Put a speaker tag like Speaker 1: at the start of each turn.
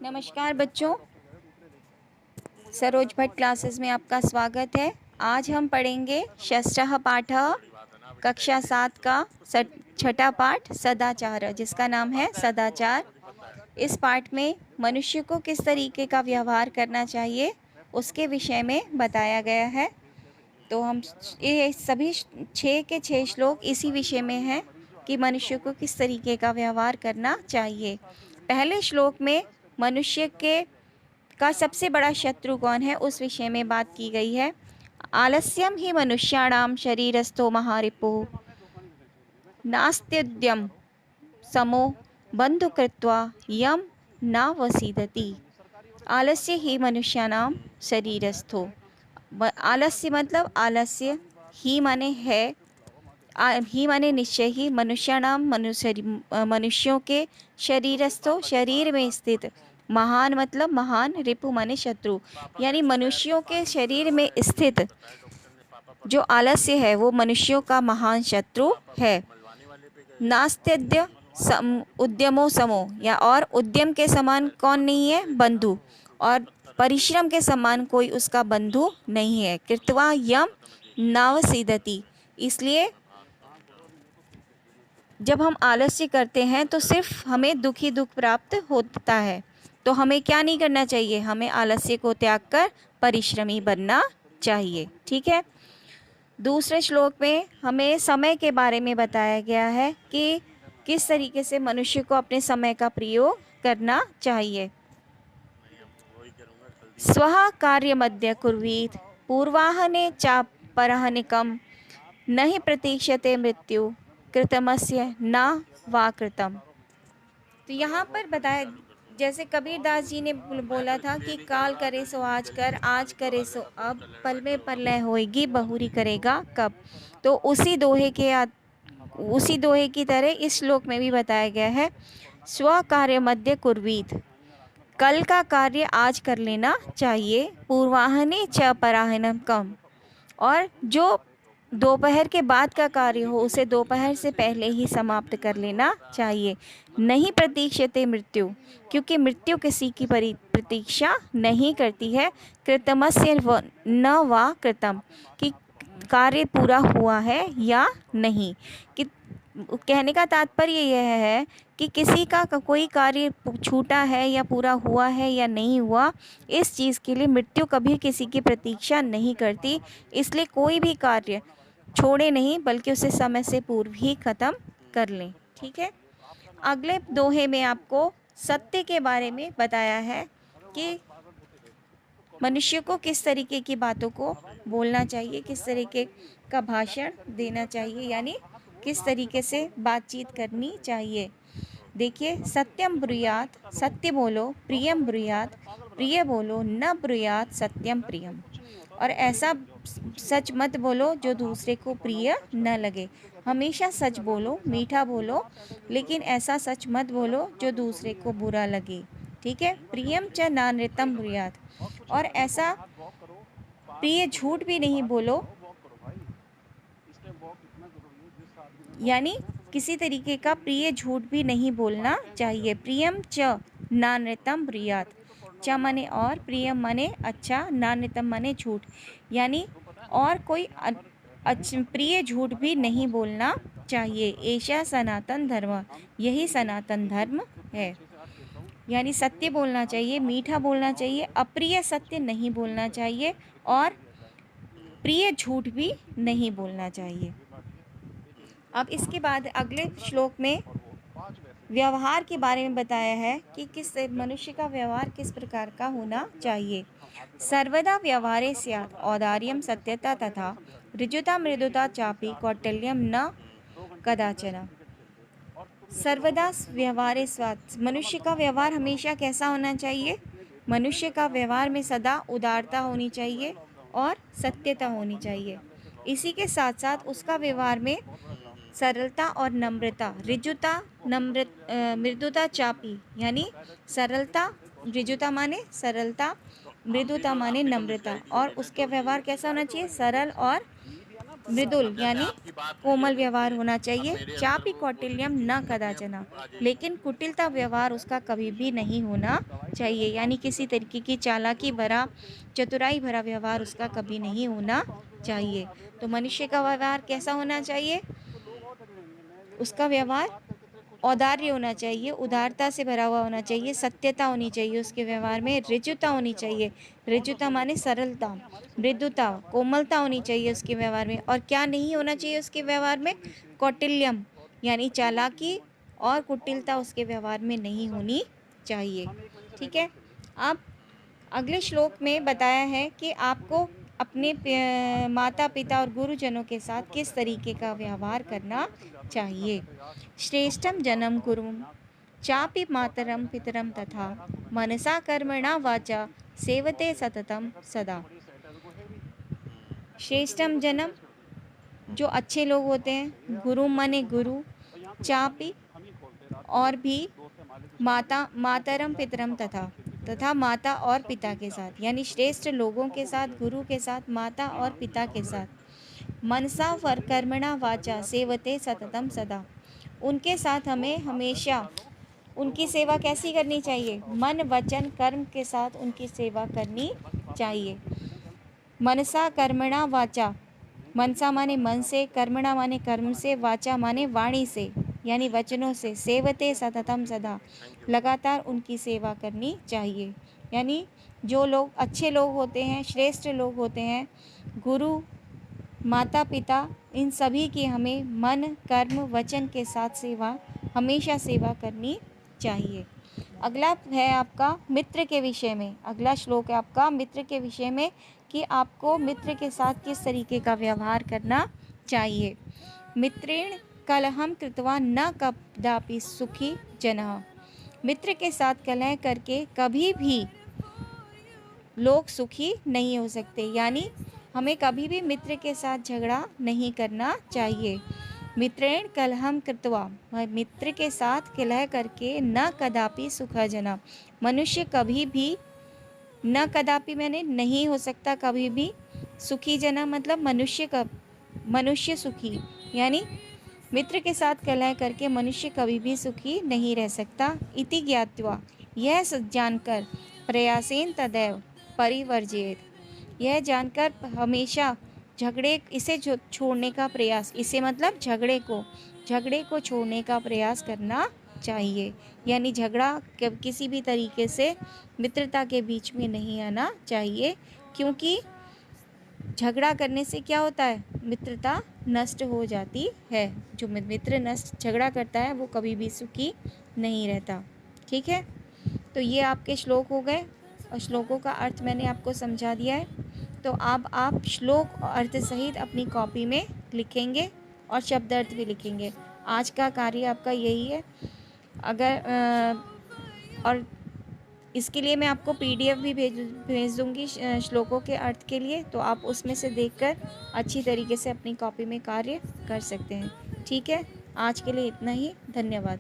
Speaker 1: नमस्कार बच्चों, सरोज भट्ट क्लासेस में आपका स्वागत है। आज हम पढ़ेंगे षष्ठः पाठः कक्षा 7 का छठा पाठ सदाचार, जिसका नाम है सदाचार। इस पाठ में मनुष्य को किस तरीके का व्यवहार करना चाहिए उसके विषय में बताया गया है। तो हम ये सभी 6 के 6 श्लोक इसी विषय में हैं कि मनुष्य को किस तरीके का व्यवहार करना चाहिए। पहले श्लोक में मनुष्य का सबसे बड़ा शत्रु कौन है उस विषय में बात की गई है। आलस्यम ही मनुष्याणाम शरीरस्थो महारिपुः नास्त्युद्यम समो बंधु कृत्वा यम न वसीदति। आलस्य ही मनुष्याणाम शरीरस्थो। आलस्य मतलब आलस्य, ही माने है, ही माने निश्चय ही, मनुष्याणाम मनुष्यों के, शरीरस्थो शरीर में स्थित, महान मतलब महान, रिपु माने शत्रु, यानी मनुष्यों के शरीर में स्थित जो आलस्य है वो मनुष्यों का महान शत्रु है। नास्त्यद्य उद्यमो समो, या और उद्यम के समान कौन नहीं है? बंधु। और परिश्रम के समान कोई उसका बंधु नहीं है। कृत्वा यम नावसीदति, इसलिए जब हम आलस्य करते हैं तो सिर्फ हमें दुख ही दुख प्राप्त होता है। तो हमें क्या नहीं करना चाहिए? हमें आलस्य को त्याग कर परिश्रमी बनना चाहिए। ठीक है। दूसरे श्लोक में हमें समय के बारे में बताया गया है कि किस तरीके से मनुष्य को अपने समय का प्रयोग करना चाहिए। स्वः कार्यमद्य कुर्वीत पूर्वाहने चापराहनिकम न हि प्रतीक्षते मृत्यु कृतमस्य न वा कृतम। तो यहाँ पर बताया, जैसे कबीरदास जी ने बोला था कि काल करे सो आज कर, आज करे सो अब, पल में प्रलय होएगी बहुरी करेगा कब। तो उसी दोहे की तरह इस श्लोक में भी बताया गया है, स्व कार्य मध्य कुर्वीत, कल का कार्य आज कर लेना चाहिए, पूर्वाहने च पराहनम कम, और जो दोपहर के बाद का कार्य हो उसे दोपहर से पहले ही समाप्त कर लेना चाहिए। नहीं प्रतीक्षते मृत्यु, क्योंकि मृत्यु किसी की प्रतीक्षा नहीं करती है। कृतमस्य न वा कृतम, कि कार्य पूरा हुआ है या नहीं। कि कहने का तात्पर्य यह है कि किसी का कोई कार्य छूटा है या पूरा हुआ है या नहीं हुआ, इस चीज़ के लिए मृत्यु कभी किसी की प्रतीक्षा नहीं करती। इसलिए कोई भी कार्य छोड़े नहीं, बल्कि उसे समय से पूर्व ही ख़त्म कर लें। ठीक है। अगले दोहे में आपको सत्य के बारे में बताया है कि मनुष्य को किस तरीके की बातों को बोलना चाहिए, किस तरीके का भाषण देना चाहिए, यानी किस तरीके से बातचीत करनी चाहिए। देखिए, सत्यम ब्रूयात, सत्य बोलो, प्रियम ब्रूयात, प्रिय बोलो, न ब्रूयात सत्यम प्रियम, और ऐसा सच मत बोलो जो दूसरे को प्रिय न लगे। हमेशा सच बोलो, मीठा बोलो, लेकिन ऐसा सच मत बोलो जो दूसरे को बुरा लगे। ठीक है। प्रियम च नानृतम ब्रूयात, और ऐसा प्रिय झूठ भी नहीं बोलो, यानी किसी तरीके का प्रिय झूठ भी नहीं बोलना चाहिए। प्रियम च नानृतम ब्रूयात, च माने और, प्रियम माने अच्छा, नानृतम माने झूठ, यानी और कोई प्रिय झूठ भी नहीं बोलना चाहिए। ऐसा सनातन धर्म, यही सनातन धर्म है। यानी सत्य बोलना चाहिए, मीठा बोलना चाहिए, अप्रिय सत्य नहीं बोलना चाहिए, और प्रिय झूठ भी नहीं बोलना चाहिए। अब इसके बाद अगले श्लोक में व्यवहार के बारे में बताया है कि किस मनुष्य का व्यवहार किस प्रकार का होना चाहिए। सर्वदा व्यवहारे स्यात् औदार्यम सत्यता तथा ऋजुता मृदुता चापि कौटिल्यम न कदाचन। सर्वदा व्यवहारे स्यात्, मनुष्य का व्यवहार हमेशा कैसा होना चाहिए? मनुष्य का व्यवहार में सदा उदारता होनी चाहिए और सत्यता होनी चाहिए। इसी के साथ साथ उसका व्यवहार में सरलता और नम्रता, ऋजुता, मृदुता चापी, यानी सरलता, ऋजुता माने सरलता, मृदुता माने नम्रता, और उसके व्यवहार कैसा होना चाहिए? सरल और मृदुल यानी कोमल व्यवहार होना चाहिए। चापि कौटिल्यम न कदाचन, लेकिन कुटिलता व्यवहार उसका कभी भी नहीं होना चाहिए, यानी किसी तरीके की चालाकी भरा, चतुराई भरा व्यवहार उसका कभी नहीं होना चाहिए। तो मनुष्य का व्यवहार कैसा होना चाहिए? उसका व्यवहार औदार्य होना चाहिए, उदारता से भरा हुआ होना चाहिए, सत्यता होनी चाहिए उसके व्यवहार में, ऋजुता होनी चाहिए। ऋजुता माने सरलता, मृदुता, कोमलता होनी चाहिए उसके व्यवहार में। और क्या नहीं होना चाहिए उसके व्यवहार में? कौटिल्यम यानी चालाकी और कुटिलता उसके व्यवहार में नहीं होनी चाहिए। ठीक है। अब अगले श्लोक में बताया है कि आपको अपने माता पिता और गुरुजनों के साथ किस तरीके का व्यवहार करना चाहिए। श्रेष्ठम जन्म कुरु चापि मातरम पितरम तथा मनसा कर्मणा वाचा सेवते सततम सदा। श्रेष्ठम जन्म जो अच्छे लोग होते हैं, गुरु माने गुरु, चापि और भी, मातरम पितरम तथा माता और पिता के साथ, यानी श्रेष्ठ लोगों के साथ, गुरु के साथ, माता और पिता के साथ, मनसा वर कर्मणा वाचा सेवते सततम सदा, उनके साथ हमें हमेशा उनकी सेवा कैसी करनी चाहिए? मन वचन कर्म के साथ उनकी सेवा करनी चाहिए। मनसा कर्मणा वाचा, मनसा माने मन से, कर्मणा माने कर्म से, वाचा माने वाणी से, यानी वचनों से, सेवते सततम सदा, लगातार उनकी सेवा करनी चाहिए। यानी जो लोग अच्छे लोग होते हैं, श्रेष्ठ लोग होते हैं, गुरु, माता पिता, इन सभी की हमें मन कर्म वचन के साथ सेवा, हमेशा सेवा करनी चाहिए। अगला है आपका मित्र के विषय में, अगला श्लोक है आपका मित्र के विषय में कि आपको मित्र के साथ किस तरीके का व्यवहार करना चाहिए। मित्रेण कलहम कृत्वा न कदापि सुखी जनः, मित्र के साथ कलह करके कभी भी लोग सुखी नहीं हो सकते, यानी हमें कभी भी मित्र के साथ झगड़ा नहीं करना चाहिए। मित्रेण कलहम कृत्वा, मित्र के साथ कलह करके न कदापि सुखा जना, मनुष्य कभी भी, न कदापि मैंने नहीं हो सकता कभी भी, सुखी जना मतलब मनुष्य सुखी, यानी मित्र के साथ कलह करके मनुष्य कभी भी सुखी नहीं रह सकता। इति ज्ञात्वा, यह जानकर, प्रयासेन तदैव परिवर्जेत, यह जानकर हमेशा झगड़े इसे छोड़ने का प्रयास, इसे मतलब झगड़े को छोड़ने का प्रयास करना चाहिए, यानी झगड़ा किसी भी तरीके से मित्रता के बीच में नहीं आना चाहिए, क्योंकि झगड़ा करने से क्या होता है? मित्रता नष्ट हो जाती है। जो मित्र नष्ट झगड़ा करता है वो कभी भी सुखी नहीं रहता। ठीक है, तो ये आपके श्लोक हो गए और श्लोकों का अर्थ मैंने आपको समझा दिया है। तो अब आप श्लोक और अर्थ सहित अपनी कॉपी में लिखेंगे और शब्द अर्थ भी लिखेंगे। आज का कार्य आपका यही है। और इसके लिए मैं आपको PDF भी भेज दूँगी श्लोकों के अर्थ के लिए, तो आप उसमें से देखकर अच्छी तरीके से अपनी कॉपी में कार्य कर सकते हैं। ठीक है, आज के लिए इतना ही। धन्यवाद।